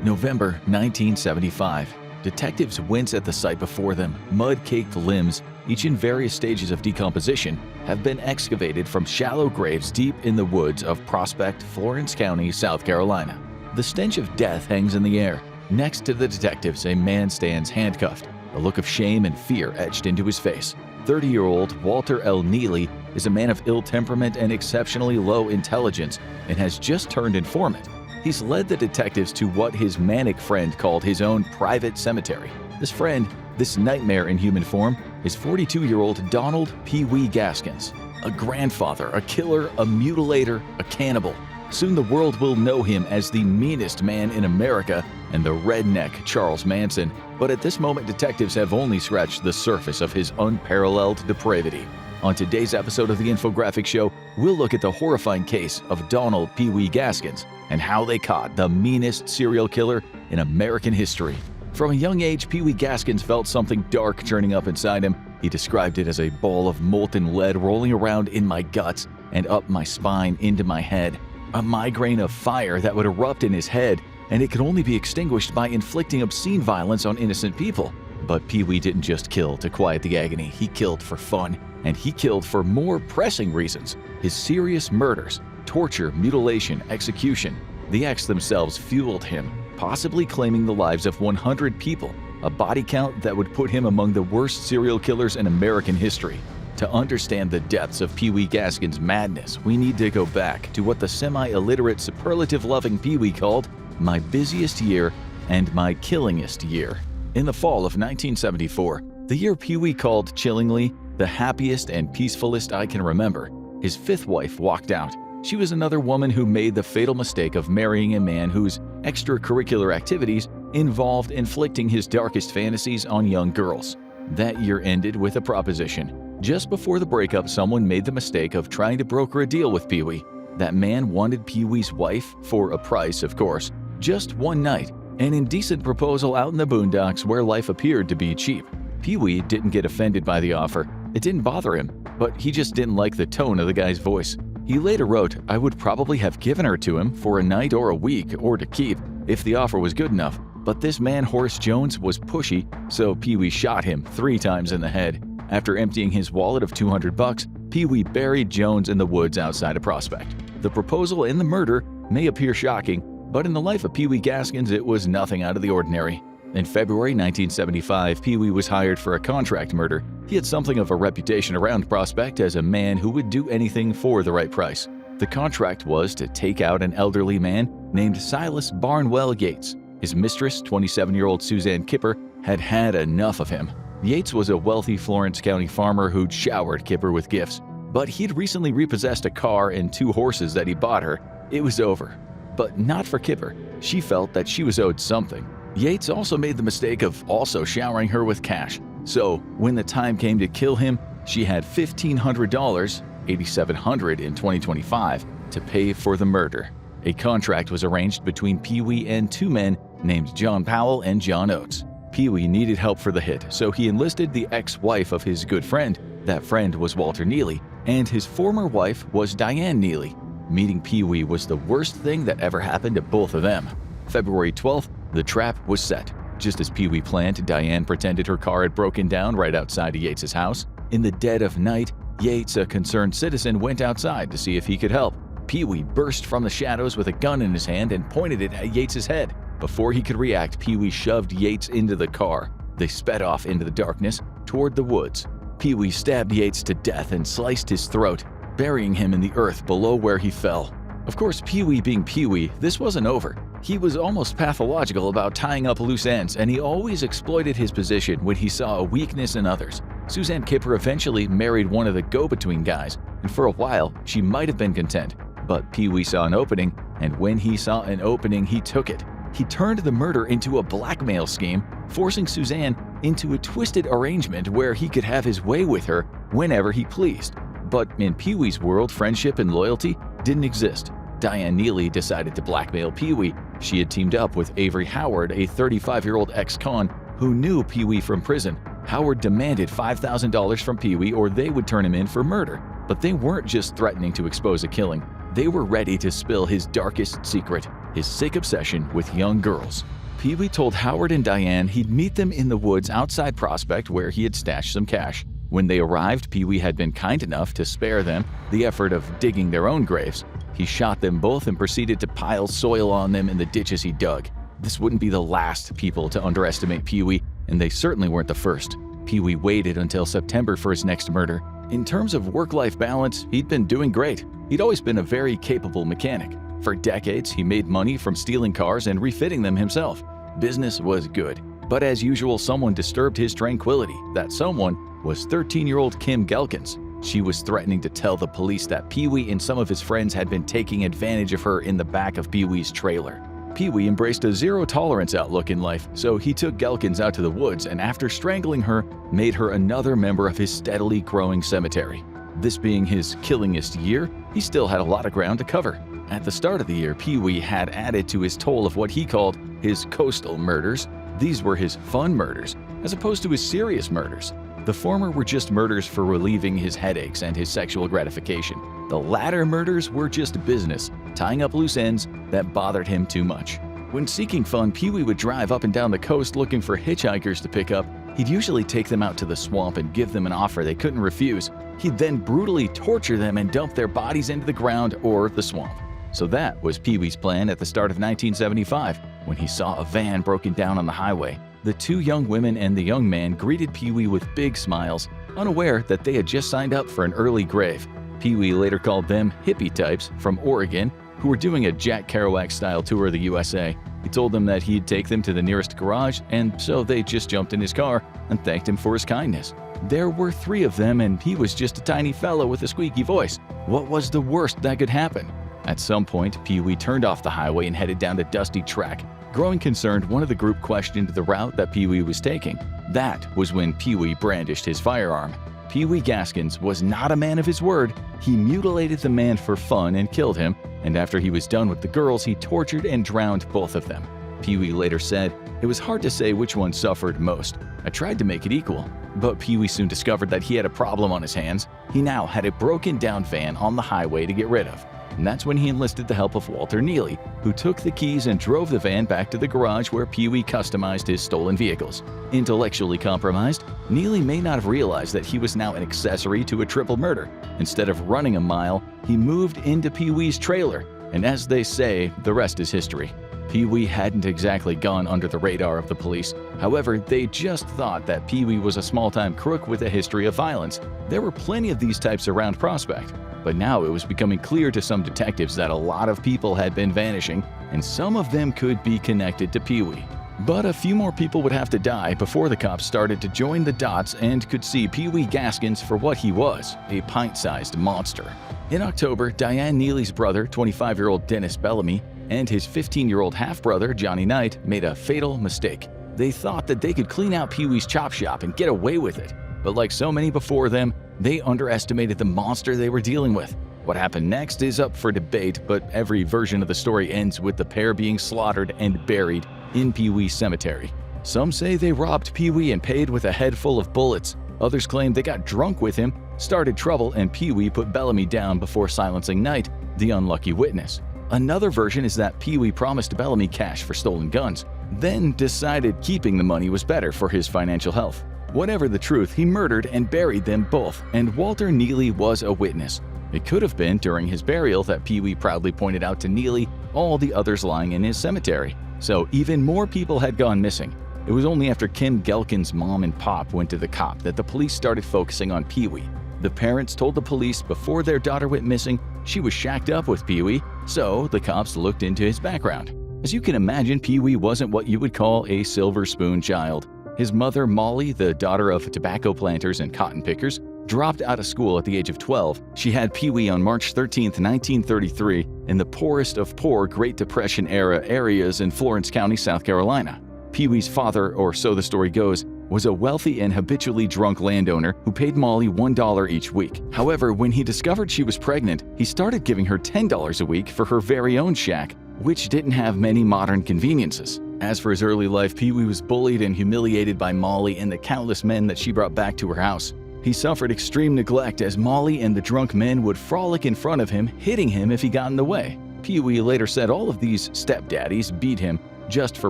November 1975. Detectives wince at the sight before them. Mud-caked limbs, each in various stages of decomposition, have been excavated from shallow graves deep in the woods of Prospect, Florence County, South Carolina. The stench of death hangs in the air. Next to the detectives, a man stands handcuffed, a look of shame and fear etched into his face. 30-year-old Walter L. Neely is a man of ill temperament and exceptionally low intelligence and has just turned informant. He's led the detectives to what his manic friend called his own private cemetery. This friend, this nightmare in human form, is 42-year-old Donald Pee Wee Gaskins. A grandfather, a killer, a mutilator, a cannibal. Soon the world will know him as the meanest man in America and the redneck Charles Manson. But at this moment, detectives have only scratched the surface of his unparalleled depravity. On today's episode of the Infographic Show, we'll look at the horrifying case of Donald Pee Wee Gaskins and how they caught the meanest serial killer in American history. From a young age, Pee Wee Gaskins felt something dark churning up inside him. He described it as a ball of molten lead rolling around in my guts and up my spine into my head. A migraine of fire that would erupt in his head, and it could only be extinguished by inflicting obscene violence on innocent people. But Pee Wee didn't just kill to quiet the agony, he killed for fun. And he killed for more pressing reasons. His serious murders, torture, mutilation, execution. The acts themselves fueled him, possibly claiming the lives of 100 people, a body count that would put him among the worst serial killers in American history. To understand the depths of Pee Wee Gaskins' madness, we need to go back to what the semi-illiterate, superlative-loving Pee Wee called my busiest year and my killingest year. In the fall of 1974, the year Pee Wee called chillingly the happiest and peacefulest I can remember, his fifth wife walked out. She was another woman who made the fatal mistake of marrying a man whose extracurricular activities involved inflicting his darkest fantasies on young girls. That year ended with a proposition. Just before the breakup, someone made the mistake of trying to broker a deal with Pee Wee. That man wanted Pee Wee's wife, for a price of course, just one night, an indecent proposal out in the boondocks where life appeared to be cheap. Pee Wee didn't get offended by the offer. It didn't bother him, but he just didn't like the tone of the guy's voice. He later wrote, "I would probably have given her to him for a night or a week or to keep if the offer was good enough. But this man Horace Jones was pushy, so Pee Wee shot him 3 times in the head. After emptying his wallet of $200, Pee Wee buried Jones in the woods outside of Prospect. The proposal and the murder may appear shocking, but in the life of Pee Wee Gaskins, it was nothing out of the ordinary. In February 1975, Pee Wee was hired for a contract murder. He had something of a reputation around Prospect as a man who would do anything for the right price. The contract was to take out an elderly man named Silas Barnwell Yates. His mistress, 27-year-old Suzanne Kipper, had had enough of him. Yates was a wealthy Florence County farmer who'd showered Kipper with gifts. But he'd recently repossessed a car and 2 horses that he bought her. It was over. But not for Kipper. She felt that she was owed something. Yates also made the mistake of also showering her with cash. So, when the time came to kill him, she had $1,500, $8,700 in 2025, to pay for the murder. A contract was arranged between Pee Wee and 2 men named John Powell and John Oates. Pee Wee needed help for the hit, so he enlisted the ex-wife of his good friend. That friend was Walter Neely, and his former wife was Diane Neely. Meeting Pee Wee was the worst thing that ever happened to both of them. February 12th, the trap was set. Just as Pee Wee planned, Diane pretended her car had broken down right outside of Yates' house. In the dead of night, Yates, a concerned citizen, went outside to see if he could help. Pee Wee burst from the shadows with a gun in his hand and pointed it at Yates' head. Before he could react, Pee Wee shoved Yates into the car. They sped off into the darkness toward the woods. Pee Wee stabbed Yates to death and sliced his throat, burying him in the earth below where he fell. Of course, Pee Wee being Pee Wee, this wasn't over. He was almost pathological about tying up loose ends, and he always exploited his position when he saw a weakness in others. Suzanne Kipper eventually married one of the go-between guys, and for a while, she might have been content. But Pee Wee saw an opening, and when he saw an opening, he took it. He turned the murder into a blackmail scheme, forcing Suzanne into a twisted arrangement where he could have his way with her whenever he pleased. But in Pee Wee's world, friendship and loyalty didn't exist. Diane Neely decided to blackmail Pee Wee. She had teamed up with Avery Howard, a 35-year-old ex-con who knew Pee Wee from prison. Howard demanded $5,000 from Pee Wee or they would turn him in for murder. But they weren't just threatening to expose a killing. They were ready to spill his darkest secret. his sick obsession with young girls. Pee-wee told Howard and Diane he'd meet them in the woods outside Prospect where he had stashed some cash. When they arrived, Pee-wee had been kind enough to spare them the effort of digging their own graves. He shot them both and proceeded to pile soil on them in the ditches he dug. This wouldn't be the last people to underestimate Pee-wee, and they certainly weren't the first. Pee-wee waited until September for his next murder. In terms of work-life balance, he'd been doing great. He'd always been a very capable mechanic. For decades, he made money from stealing cars and refitting them himself. Business was good. But as usual, someone disturbed his tranquility. That someone was 13-year-old Kim Gelkins. She was threatening to tell the police that Pee-wee and some of his friends had been taking advantage of her in the back of Pee-wee's trailer. Pee-wee embraced a zero-tolerance outlook in life, so he took Gelkins out to the woods and after strangling her, made her another member of his steadily growing cemetery. This being his killingest year, he still had a lot of ground to cover. At the start of the year, Pee-wee had added to his toll of what he called his coastal murders. These were his fun murders, as opposed to his serious murders. The former were just murders for relieving his headaches and his sexual gratification. The latter murders were just business, tying up loose ends that bothered him too much. When seeking fun, Pee-wee would drive up and down the coast looking for hitchhikers to pick up. He'd usually take them out to the swamp and give them an offer they couldn't refuse. He'd then brutally torture them and dump their bodies into the ground or the swamp. So that was Pee-wee's plan at the start of 1975, when he saw a van broken down on the highway. The two young women and the young man greeted Pee-wee with big smiles, unaware that they had just signed up for an early grave. Pee-wee later called them hippie types from Oregon who were doing a Jack Kerouac-style tour of the USA. He told them that he'd take them to the nearest garage, and so they just jumped in his car and thanked him for his kindness. There were 3 of them, and he was just a tiny fellow with a squeaky voice. What was the worst that could happen? At some point, Pee-wee turned off the highway and headed down the dusty track. Growing concerned, one of the group questioned the route that Pee-wee was taking. That was when Pee-wee brandished his firearm. Pee-wee Gaskins was not a man of his word. He mutilated the man for fun and killed him, and after he was done with the girls, he tortured and drowned both of them. Pee-wee later said, "It was hard to say which one suffered most. I tried to make it equal." But Pee-wee soon discovered that he had a problem on his hands. He now had a broken-down van on the highway to get rid of. And that's when he enlisted the help of Walter Neely, who took the keys and drove the van back to the garage where Pee-wee customized his stolen vehicles. Intellectually compromised, Neely may not have realized that he was now an accessory to a triple murder. Instead of running a mile, he moved into Pee-wee's trailer, and as they say, the rest is history. Pee-wee hadn't exactly gone under the radar of the police. However, they just thought that Pee-wee was a small-time crook with a history of violence. There were plenty of these types around Prospect. But now it was becoming clear to some detectives that a lot of people had been vanishing, and some of them could be connected to Pee-wee. But a few more people would have to die before the cops started to join the dots and could see Pee-wee Gaskins for what he was, a pint-sized monster. In October, Diane Neely's brother, 25-year-old Dennis Bellamy, and his 15-year-old half-brother, Johnny Knight, made a fatal mistake. They thought that they could clean out Pee-wee's chop shop and get away with it. But like so many before them, they underestimated the monster they were dealing with. What happened next is up for debate, but every version of the story ends with the pair being slaughtered and buried in Pee-wee's cemetery. Some say they robbed Pee-wee and paid with a head full of bullets. Others claim they got drunk with him, started trouble, and Pee-wee put Bellamy down before silencing Knight, the unlucky witness. Another version is that Pee-wee promised Bellamy cash for stolen guns, then decided keeping the money was better for his financial health. Whatever the truth, he murdered and buried them both, and Walter Neely was a witness. It could have been during his burial that Pee-wee proudly pointed out to Neely all the others lying in his cemetery. So even more people had gone missing. It was only after Kim Gelkin's mom and pop went to the cop that the police started focusing on Pee-wee. The parents told the police before their daughter went missing she was shacked up with Pee-wee, so the cops looked into his background. As you can imagine, Pee-wee wasn't what you would call a silver spoon child. His mother, Molly, the daughter of tobacco planters and cotton pickers, dropped out of school at the age of 12. She had Pee-wee on March 13, 1933, in the poorest of poor Great Depression-era areas in Florence County, South Carolina. Pee-wee's father, or so the story goes, was a wealthy and habitually drunk landowner who paid Molly $1 each week. However, when he discovered she was pregnant, he started giving her $10 a week for her very own shack, which didn't have many modern conveniences. As for his early life, Pee-wee was bullied and humiliated by Molly and the countless men that she brought back to her house. He suffered extreme neglect as Molly and the drunk men would frolic in front of him, hitting him if he got in the way. Pee-wee later said all of these stepdaddies beat him just for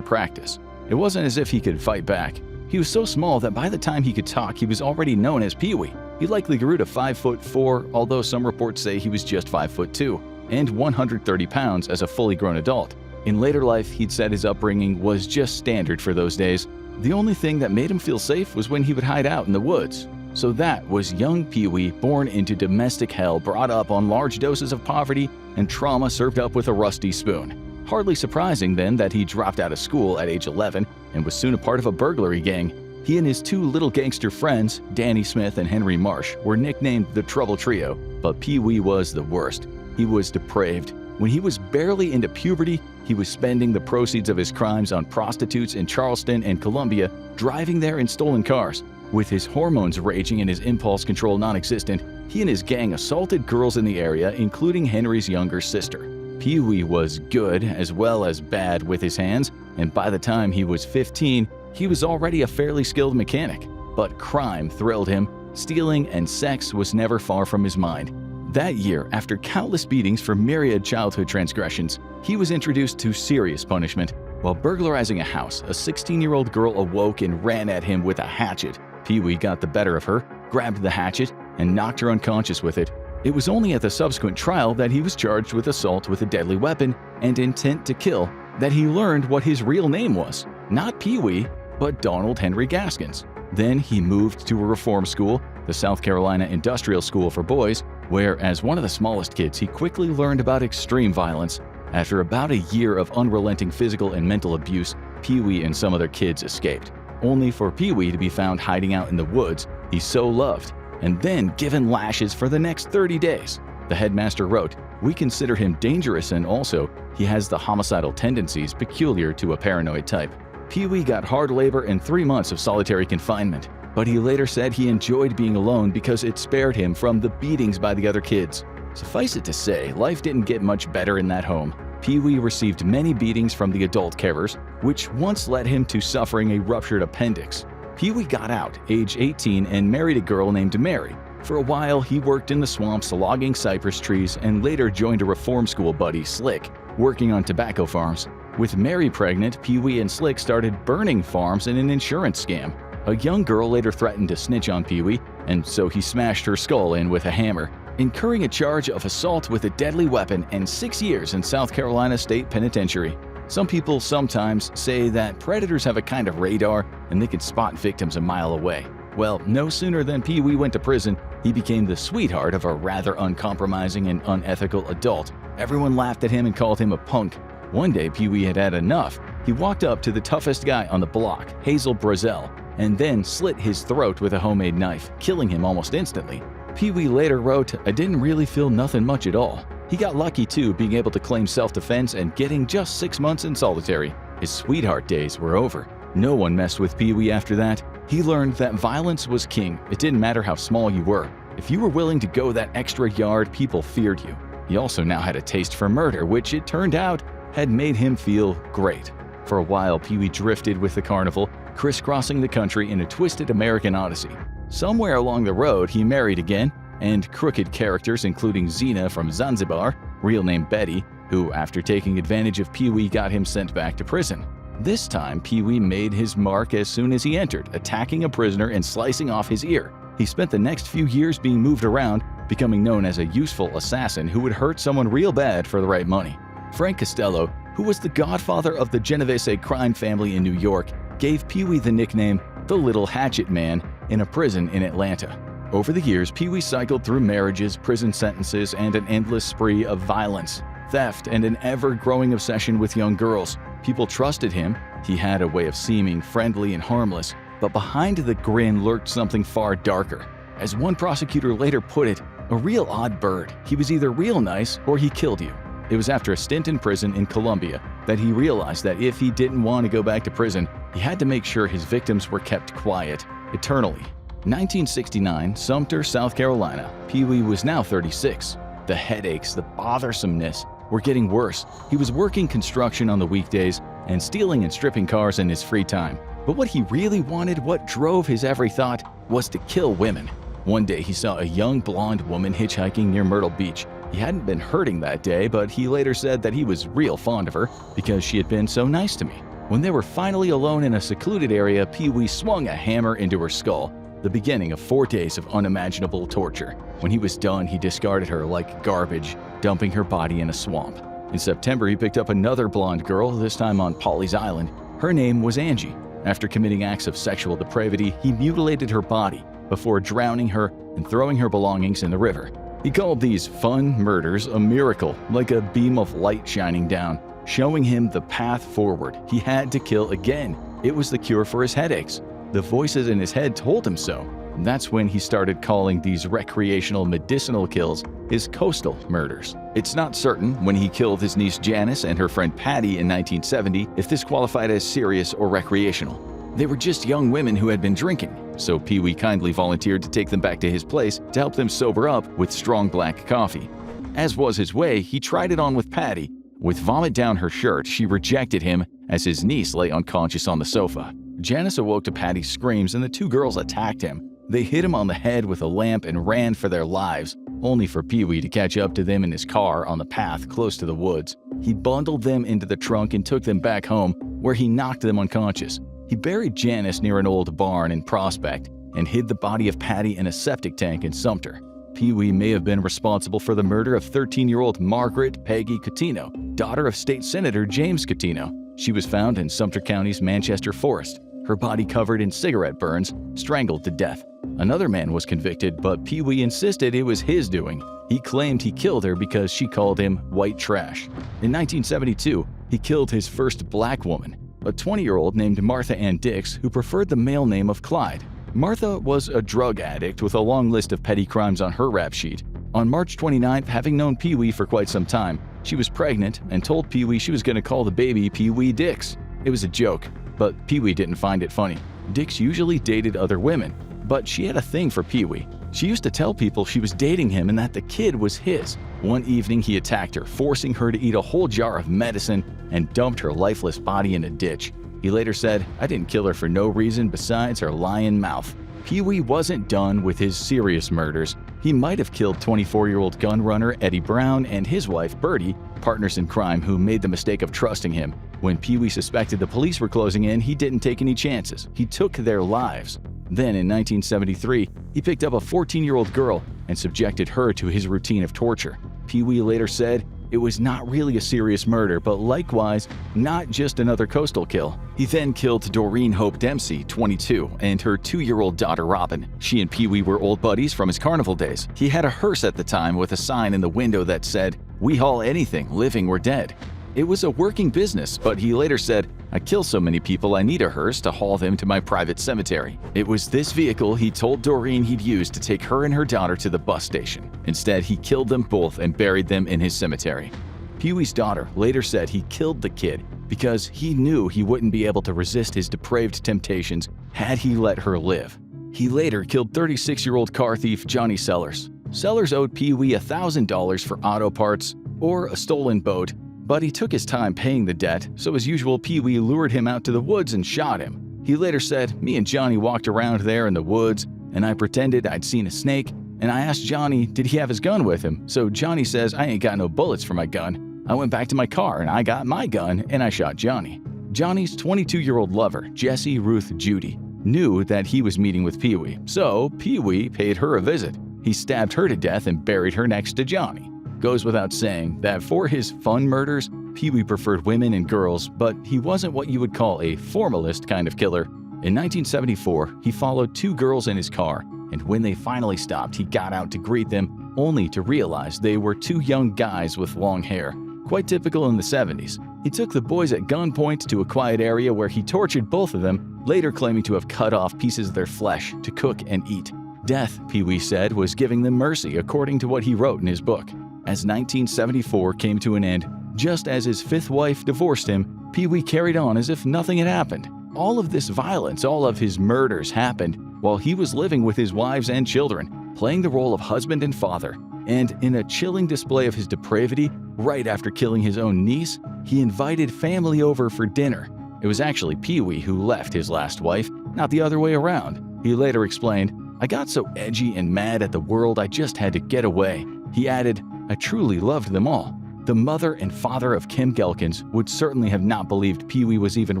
practice. It wasn't as if he could fight back. He was so small that by the time he could talk, he was already known as Pee-wee. He likely grew to 5'4", although some reports say he was just 5'2", and 130 pounds as a fully grown adult. In later life, he'd said his upbringing was just standard for those days. The only thing that made him feel safe was when he would hide out in the woods. So that was young Pee-wee, born into domestic hell, brought up on large doses of poverty and trauma served up with a rusty spoon. Hardly surprising then that he dropped out of school at age 11 and was soon a part of a burglary gang. He and his two little gangster friends, Danny Smith and Henry Marsh, were nicknamed the Trouble Trio, but Pee-wee was the worst. He was depraved. When he was barely into puberty, he was spending the proceeds of his crimes on prostitutes in Charleston and Columbia, driving there in stolen cars. With his hormones raging and his impulse control non-existent, he and his gang assaulted girls in the area, including Henry's younger sister. Pee-wee was good as well as bad with his hands, and by the time he was 15, he was already a fairly skilled mechanic. But crime thrilled him. Stealing and sex was never far from his mind. That year, after countless beatings for myriad childhood transgressions, he was introduced to serious punishment. While burglarizing a house, a 16-year-old girl awoke and ran at him with a hatchet. Pee-wee got the better of her, grabbed the hatchet, and knocked her unconscious with it. It was only at the subsequent trial that he was charged with assault with a deadly weapon and intent to kill that he learned what his real name was. Not Pee-wee, but Donald Henry Gaskins. Then he moved to a reform school, the South Carolina Industrial School for Boys, where, as one of the smallest kids, he quickly learned about extreme violence. After about a year of unrelenting physical and mental abuse, Pee-wee and some other kids escaped, only for Pee-wee to be found hiding out in the woods he so loved, and then given lashes for the next 30 days. The headmaster wrote, "We consider him dangerous, and also, he has the homicidal tendencies peculiar to a paranoid type." Pee-wee got hard labor and 3 months of solitary confinement, but he later said he enjoyed being alone because it spared him from the beatings by the other kids. Suffice it to say, life didn't get much better in that home. Pee-wee received many beatings from the adult carers, which once led him to suffering a ruptured appendix. Pee-wee got out, age 18, and married a girl named Mary. For a while, he worked in the swamps logging cypress trees and later joined a reform school buddy, Slick, working on tobacco farms. With Mary pregnant, Pee-wee and Slick started burning farms in an insurance scam. A young girl later threatened to snitch on Pee-wee, and so he smashed her skull in with a hammer, incurring a charge of assault with a deadly weapon and 6 years in South Carolina State Penitentiary. Some people sometimes say that predators have a kind of radar and they can spot victims a mile away. Well, no sooner than Pee-wee went to prison, he became the sweetheart of a rather uncompromising and unethical adult. Everyone laughed at him and called him a punk. One day, Pee-wee had had enough. He walked up to the toughest guy on the block, Hazel Brazel, and then slit his throat with a homemade knife, killing him almost instantly. Pee-wee later wrote, "I didn't really feel nothing much at all." He got lucky too, being able to claim self-defense and getting just 6 months in solitary. His sweetheart days were over. No one messed with Pee-wee after that. He learned that violence was king. It didn't matter how small you were. If you were willing to go that extra yard, people feared you. He also now had a taste for murder, which it turned out had made him feel great. For a while, Pee-wee drifted with the carnival, crisscrossing the country in a twisted American odyssey. Somewhere along the road, he married again, and crooked characters including Zena from Zanzibar, real name Betty, who after taking advantage of Pee-wee got him sent back to prison. This time, Pee-wee made his mark as soon as he entered, attacking a prisoner and slicing off his ear. He spent the next few years being moved around, becoming known as a useful assassin who would hurt someone real bad for the right money. Frank Costello, who was the godfather of the Genovese crime family in New York, gave Pee-wee the nickname the Little Hatchet Man in a prison in Atlanta. Over the years, Pee-wee cycled through marriages, prison sentences, and an endless spree of violence, theft, and an ever-growing obsession with young girls. People trusted him. He had a way of seeming friendly and harmless, but behind the grin lurked something far darker. As one prosecutor later put it, a real odd bird. He was either real nice or he killed you. It was after a stint in prison in Colombia that he realized that if he didn't want to go back to prison, he had to make sure his victims were kept quiet eternally. 1969, Sumter, South Carolina. Pee-wee was now 36. The headaches, the bothersomeness were getting worse. He was working construction on the weekdays and stealing and stripping cars in his free time. But what he really wanted, what drove his every thought, was to kill women. One day he saw a young blonde woman hitchhiking near Myrtle Beach. He He hadn't been hurting that day, but he later said that he was real fond of her because she had been so nice to me. When they were finally alone in a secluded area, Pee-wee swung a hammer into her skull, the beginning of 4 days of unimaginable torture. When he was done, he discarded her like garbage, dumping her body in a swamp. In September, he picked up another blonde girl, this time on Polly's Island. Her name was Angie. After committing acts of sexual depravity, he mutilated her body before drowning her and throwing her belongings in the river. He called these fun murders a miracle, like a beam of light shining down, showing him the path forward. He had to kill again. It was the cure for his headaches. The voices in his head told him so. And that's when he started calling these recreational medicinal kills his coastal murders. It's not certain when he killed his niece Janice and her friend Patty in 1970 if this qualified as serious or recreational. They were just young women who had been drinking, so Pee-wee kindly volunteered to take them back to his place to help them sober up with strong black coffee. As was his way, he tried it on with Patty. With vomit down her shirt, she rejected him as his niece lay unconscious on the sofa. Janice awoke to Patty's screams and the two girls attacked him. They hit him on the head with a lamp and ran for their lives, only for Pee-wee to catch up to them in his car on the path close to the woods. He bundled them into the trunk and took them back home, where he knocked them unconscious. He buried Janice near an old barn in Prospect and hid the body of Patty in a septic tank in Sumter. Pee-wee may have been responsible for the murder of 13-year-old Margaret Peggy Coutinho, daughter of State Senator James Coutinho. She was found in Sumter County's Manchester Forest, her body covered in cigarette burns, strangled to death. Another man was convicted, but Pee-wee insisted it was his doing. He claimed he killed her because she called him white trash. In 1972, he killed his first black woman, a 20-year-old named Martha Ann Dix who preferred the male name of Clyde. Martha was a drug addict with a long list of petty crimes on her rap sheet. On March 29th, having known Pee-wee for quite some time, she was pregnant and told Pee-wee she was going to call the baby Pee-wee Dix. It was a joke, but Pee-wee didn't find it funny. Dix usually dated other women, but she had a thing for Pee-wee. She used to tell people she was dating him and that the kid was his. One evening, he attacked her, forcing her to eat a whole jar of medicine and dumped her lifeless body in a ditch. He later said, "I didn't kill her for no reason besides her lying mouth." Pee-wee wasn't done with his serious murders. He might have killed 24-year-old gun runner Eddie Brown and his wife Bertie, partners in crime who made the mistake of trusting him. When Pee-wee suspected the police were closing in, he didn't take any chances. He took their lives. Then in 1973, he picked up a 14-year-old girl and subjected her to his routine of torture. Pee-wee later said, "It was not really a serious murder, but likewise, not just another coastal kill." He then killed Doreen Hope Dempsey, 22, and her 2-year-old daughter Robin. She and Pee-wee were old buddies from his carnival days. He had a hearse at the time with a sign in the window that said, "We haul anything, living or dead." It was a working business, but he later said, "I kill so many people I need a hearse to haul them to my private cemetery." It was this vehicle he told Doreen he'd use to take her and her daughter to the bus station. Instead, he killed them both and buried them in his cemetery. Pee-wee's daughter later said he killed the kid because he knew he wouldn't be able to resist his depraved temptations had he let her live. He later killed 36-year-old car thief Johnny Sellers. Sellers owed Pee-wee $1,000 for auto parts or a stolen boat, but he took his time paying the debt, so as usual, Pee-wee lured him out to the woods and shot him. He later said, "Me and Johnny walked around there in the woods, and I pretended I'd seen a snake, and I asked Johnny did he have his gun with him, so Johnny says I ain't got no bullets for my gun. I went back to my car and I got my gun and I shot Johnny." Johnny's 22-year-old lover, Jessie Ruth Judy, knew that he was meeting with Pee-wee, so Pee-wee paid her a visit. He stabbed her to death and buried her next to Johnny. Goes without saying that for his fun murders, Pee-wee preferred women and girls, but he wasn't what you would call a formalist kind of killer. In 1974, he followed 2 girls in his car, and when they finally stopped, he got out to greet them, only to realize they were 2 young guys with long hair, quite typical in the 70s. He took the boys at gunpoint to a quiet area where he tortured both of them, later claiming to have cut off pieces of their flesh to cook and eat. Death, Pee-wee said, was giving them mercy, according to what he wrote in his book. As 1974 came to an end, just as his 5th wife divorced him, Pee-wee carried on as if nothing had happened. All of this violence, all of his murders happened while he was living with his wives and children, playing the role of husband and father. And in a chilling display of his depravity, right after killing his own niece, he invited family over for dinner. It was actually Pee-wee who left his last wife, not the other way around. He later explained, "I got so edgy and mad at the world I just had to get away." He added, I truly loved them all. The mother and father of Kim Gelkins would certainly have not believed Pee-wee was even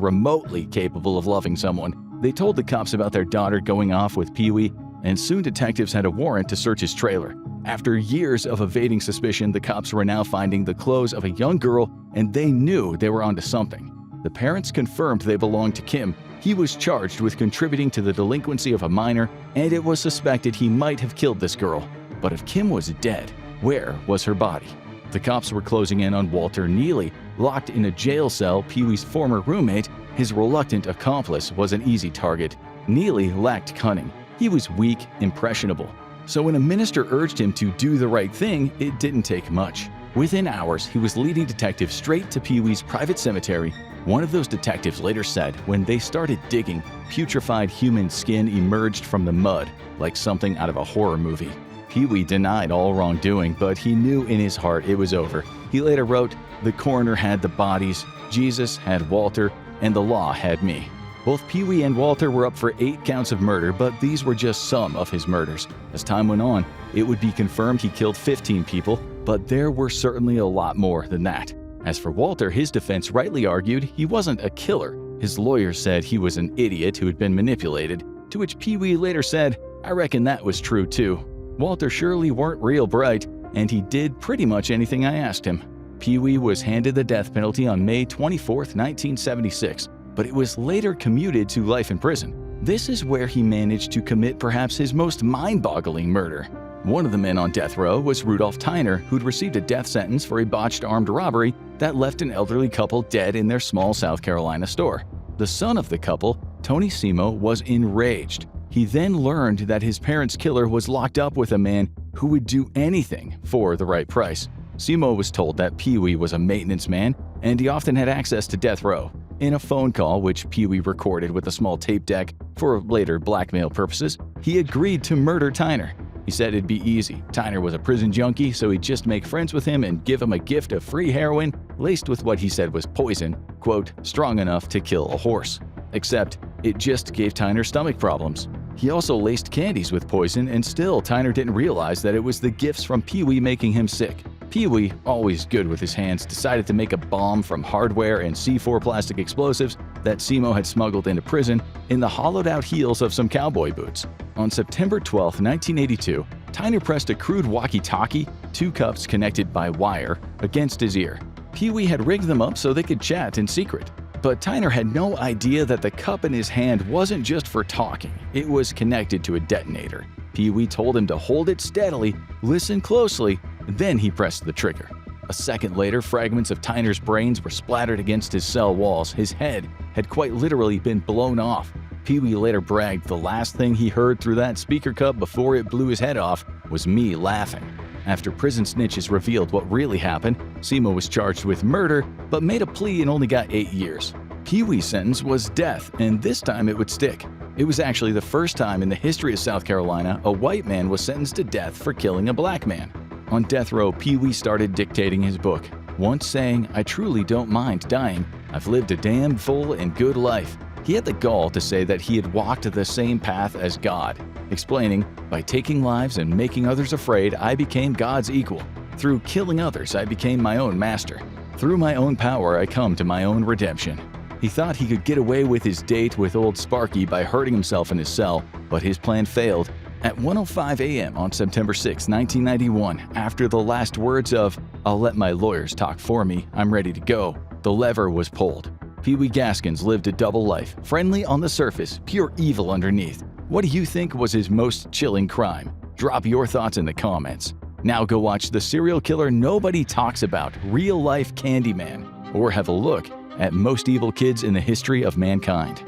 remotely capable of loving someone. They told the cops about their daughter going off with Pee-wee, and soon detectives had a warrant to search his trailer. After years of evading suspicion, the cops were now finding the clothes of a young girl, and they knew they were onto something. The parents confirmed they belonged to Kim. He was charged with contributing to the delinquency of a minor, and it was suspected he might have killed this girl. But if Kim was dead, where was her body? The cops were closing in on Walter Neely, locked in a jail cell. Pee-wee's former roommate, his reluctant accomplice, was an easy target. Neely lacked cunning. He was weak, impressionable. So when a minister urged him to do the right thing, it didn't take much. Within hours, he was leading detectives straight to Pee-wee's private cemetery. One of those detectives later said when they started digging, putrefied human skin emerged from the mud like something out of a horror movie. Pee-wee denied all wrongdoing, but he knew in his heart it was over. He later wrote, "The coroner had the bodies, Jesus had Walter, and the law had me." Both Pee-wee and Walter were up for 8 counts of murder, but these were just some of his murders. As time went on, it would be confirmed he killed 15 people, but there were certainly a lot more than that. As for Walter, his defense rightly argued he wasn't a killer. His lawyer said he was an idiot who had been manipulated, to which Pee-wee later said, "I reckon that was true too. Walter surely weren't real bright, and he did pretty much anything I asked him." Pee-wee was handed the death penalty on May 24, 1976, but it was later commuted to life in prison. This is where he managed to commit perhaps his most mind-boggling murder. One of the men on death row was Rudolph Tyner, who'd received a death sentence for a botched armed robbery that left an elderly couple dead in their small South Carolina store. The son of the couple, Tony Simo, was enraged. He then learned that his parents' killer was locked up with a man who would do anything for the right price. Simo was told that Pee-wee was a maintenance man, and he often had access to death row. In a phone call, which Pee-wee recorded with a small tape deck for later blackmail purposes, he agreed to murder Tyner. He said it'd be easy. Tyner was a prison junkie, so he'd just make friends with him and give him a gift of free heroin laced with what he said was poison, quote, strong enough to kill a horse. Except, it just gave Tyner stomach problems. He also laced candies with poison, and still Tyner didn't realize that it was the gifts from Pee-wee making him sick. Pee-wee, always good with his hands, decided to make a bomb from hardware and C4 plastic explosives that Simo had smuggled into prison in the hollowed-out heels of some cowboy boots. On September 12, 1982, Tyner pressed a crude walkie-talkie, 2 cups connected by wire, against his ear. Pee-wee had rigged them up so they could chat in secret. But Tyner had no idea that the cup in his hand wasn't just for talking. It was connected to a detonator. Pee-wee told him to hold it steadily, listen closely, then he pressed the trigger. A second later, fragments of Tyner's brains were splattered against his cell walls. His head had quite literally been blown off. Pee-wee later bragged the last thing he heard through that speaker cup before it blew his head off was me laughing. After prison snitches revealed what really happened, Simo was charged with murder, but made a plea and only got 8 years. Pee-wee's sentence was death, and this time it would stick. It was actually the first time in the history of South Carolina a white man was sentenced to death for killing a black man. On death row, Pee-wee started dictating his book, once saying, "I truly don't mind dying. I've lived a damn full and good life." He had the gall to say that he had walked the same path as God, explaining, "By taking lives and making others afraid, I became God's equal. Through killing others, I became my own master. Through my own power, I come to my own redemption." He thought he could get away with his date with old Sparky by hurting himself in his cell, but his plan failed. At 1:05 a.m. on September 6, 1991, after the last words of, "I'll let my lawyers talk for me, I'm ready to go," the lever was pulled. Pee-wee Gaskins lived a double life, friendly on the surface, pure evil underneath. What do you think was his most chilling crime? Drop your thoughts in the comments. Now go watch The Serial Killer Nobody Talks About, Real Life Candyman, or have a look at Most Evil Kids in the History of Mankind.